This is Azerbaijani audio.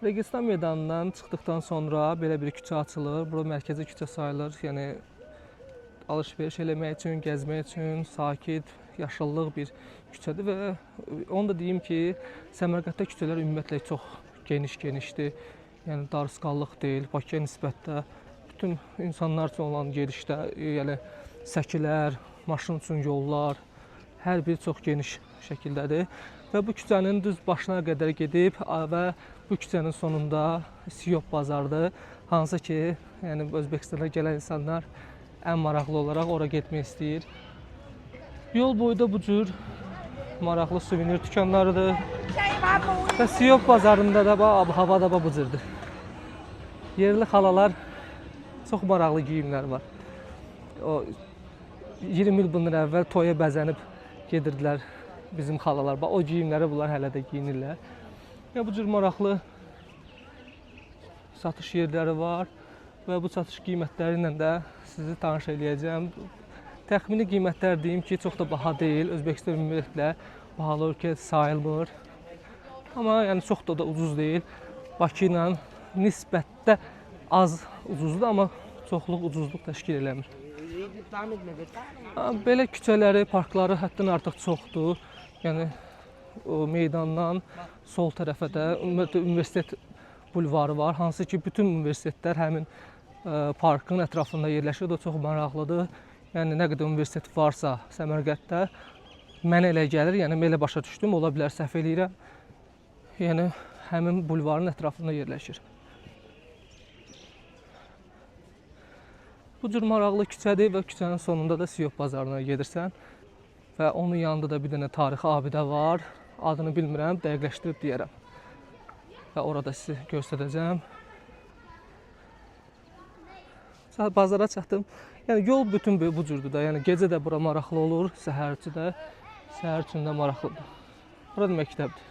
Registan meydanından çıxdıqdan sonra belə bir küçə açılır. Bura mərkəzi küçə sayılır. Yəni alış-veriş eləmək üçün, gəzmək üçün sakit, yaşıllıq bir küçədir və onu da deyim ki, Səmərqəddə küçələr ümumiyyətlə çox genişdir. Yəni darısqallıq deyil, Bakıya nisbətdə bütün insanlar üçün olan gedişdə, yəni səkilər, maşın üçün yollar, hər biri çox geniş şəkildədir. Və bu küçənin düz başına qədər gedib və bu küçənin sonunda Siyop bazardır. Hansı ki, yəni Özbəkistana gələn insanlar ən maraqlı olaraq ora getmək istəyir. Yol boyu da bu cür maraqlı suvenir dükanlarıdır. Və Siyop bazarında da hava da bu cürdür. Yerli xalalar çox maraqlı geyimlər var. O 20 il bundan əvvəl toya bəzənib gedirdilər bizim xalalar. O geyimləri bunlar hələ də geyinirlər. Ya bu cür maraqlı satış yerləri var və bu satış qiymətləri ilə də sizi tanış eləyəcəm. Təxmini qiymətlər deyim ki, çox da baha deyil. Özbəkistan ümumiyyətlə bahalı ölkə sayılmır. Amma yəni çox da ucuz deyil. Bakı ilə nisbətdə az ucuzdur, amma çoxluq ucuzluq təşkil eləmir. Belə küçələri, parkları həddən artıq çoxdur. Yəni o meydandan sol tərəfə də universitet bulvarı var. Hansı ki, bütün universitetlər həmin parkın ətrafında yerləşir. O da çox maraqlıdır. Yəni nə qədər universitet varsa Səmərqəddə mənə elə gəlir, yəni elə başa düşdüm, ola bilər səhv eləyirəm. Yəni həmin bulvarın ətrafında yerləşir. Bu cür maraqlı küçədir və küçənin sonunda da Siyop bazarına gedirsən və onun yanında da bir dənə tarixi abidə var. Adını bilmirəm, dəqiqləşdirib deyərəm. Və orada sizi göstərəcəm. Bazara çatdım. Yəni yol bütün bu cürdür da. Yəni gecə də bura maraqlı olur, səhərçi də. Səhər üçün də maraqlıdır. Burada məktəbdir.